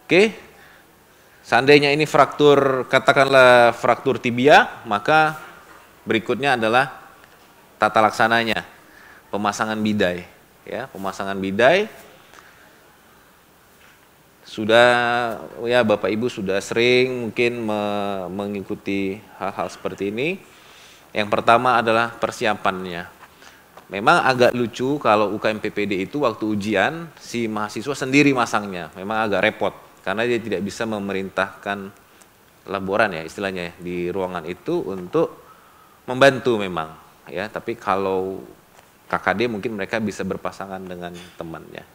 Oke, seandainya ini fraktur, katakanlah fraktur tibia, maka berikutnya adalah tata laksananya, pemasangan bidai. Ya, pemasangan bidai sudah, ya Bapak Ibu sudah sering mungkin mengikuti hal-hal seperti ini. Yang pertama adalah persiapannya. Memang agak lucu kalau UKM PPD itu waktu ujian si mahasiswa sendiri masangnya, memang agak repot karena dia tidak bisa memerintahkan laboran ya istilahnya ya, di ruangan itu untuk membantu memang ya. Tapi kalau KKD mungkin mereka bisa berpasangan dengan temannya.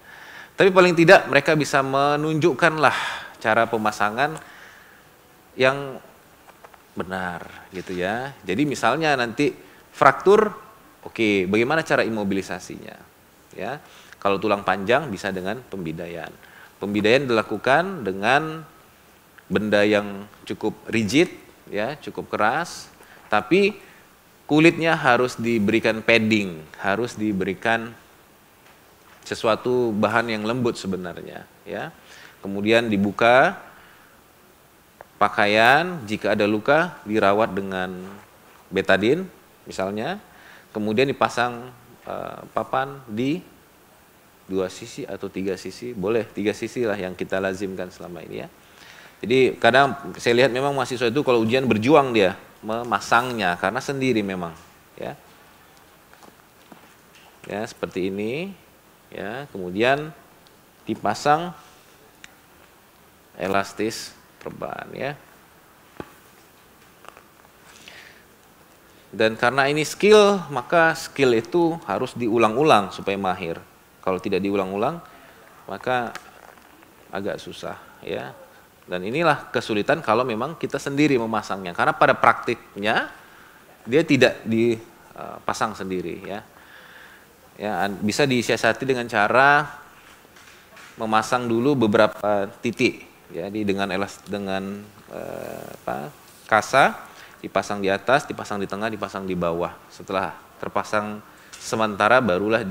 Tapi paling tidak mereka bisa menunjukkanlah cara pemasangan yang benar gitu ya. Jadi misalnya nanti fraktur, oke, bagaimana cara imobilisasinya? Ya, kalau tulang panjang bisa dengan pembidaian. Pembidaian dilakukan dengan benda yang cukup rigid, ya, cukup keras, tapi kulitnya harus diberikan padding, harus diberikan sesuatu bahan yang lembut sebenarnya, ya. Kemudian dibuka pakaian, jika ada luka dirawat dengan betadin misalnya, kemudian dipasang papan di 2 sisi atau 3 sisi, boleh 3 sisi lah yang kita lazimkan selama ini ya. Jadi kadang saya lihat memang mahasiswa itu kalau ujian berjuang dia memasangnya karena sendiri memang ya. Ya, seperti ini ya, kemudian dipasang elastis perban ya. Dan karena ini skill, maka skill itu harus diulang-ulang supaya mahir. Kalau tidak diulang-ulang, maka agak susah ya. Dan inilah kesulitan kalau memang kita sendiri memasangnya. Karena pada praktiknya dia tidak dipasang sendiri ya. Ya, bisa disiasati dengan cara memasang dulu beberapa titik. Jadi dengan kasa dipasang di atas, dipasang di tengah, dipasang di bawah. Setelah terpasang sementara barulah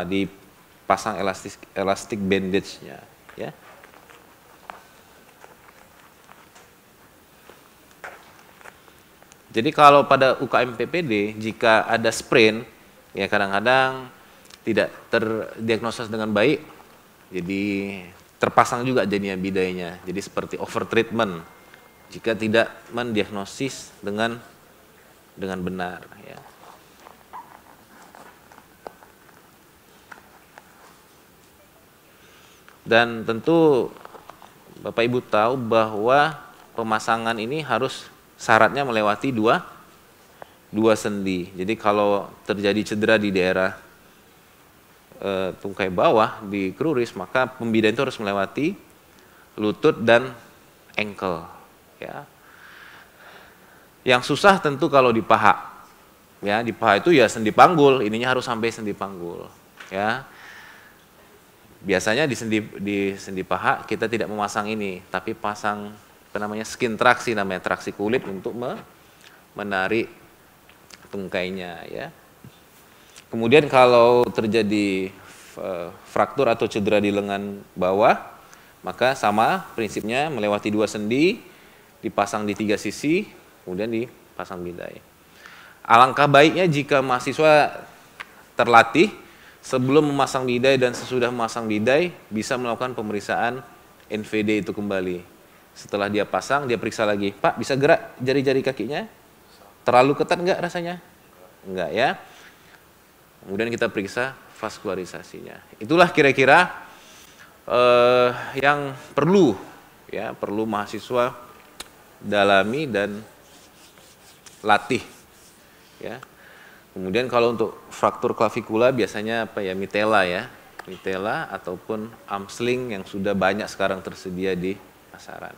dipasang elastik bandage-nya ya. Jadi kalau pada UKM PPD jika ada sprain ya kadang-kadang tidak terdiagnosis dengan baik, jadi terpasang juga jadinya bidainya. Jadi seperti overtreatment jika tidak mendiagnosis dengan benar ya. Dan tentu Bapak Ibu tahu bahwa pemasangan ini harus syaratnya melewati dua sendi. Jadi kalau terjadi cedera di daerah tungkai bawah di kruris, maka pembidaian itu harus melewati lutut dan ankle ya. Yang susah tentu kalau di paha. Ya, di paha itu ya sendi panggul, ininya harus sampai sendi panggul ya. Biasanya di sendi paha kita tidak memasang ini, tapi pasang skin traksi, namanya traksi kulit untuk menarik tungkainya ya. Kemudian kalau terjadi fraktur atau cedera di lengan bawah, maka sama prinsipnya melewati 2 sendi, dipasang di 3 sisi, kemudian dipasang bidai. Alangkah baiknya jika mahasiswa terlatih sebelum memasang bidai dan sesudah memasang bidai bisa melakukan pemeriksaan NVD itu kembali. Setelah dia pasang, dia periksa lagi, Pak bisa gerak jari-jari kakinya? Terlalu ketat enggak rasanya? Enggak ya. Kemudian kita periksa vaskularisasinya. Itulah kira-kira yang perlu mahasiswa dalami dan latih ya. Kemudian kalau untuk fraktur klavikula biasanya mitela ya, mitela ataupun arm sling yang sudah banyak sekarang tersedia di pasaran.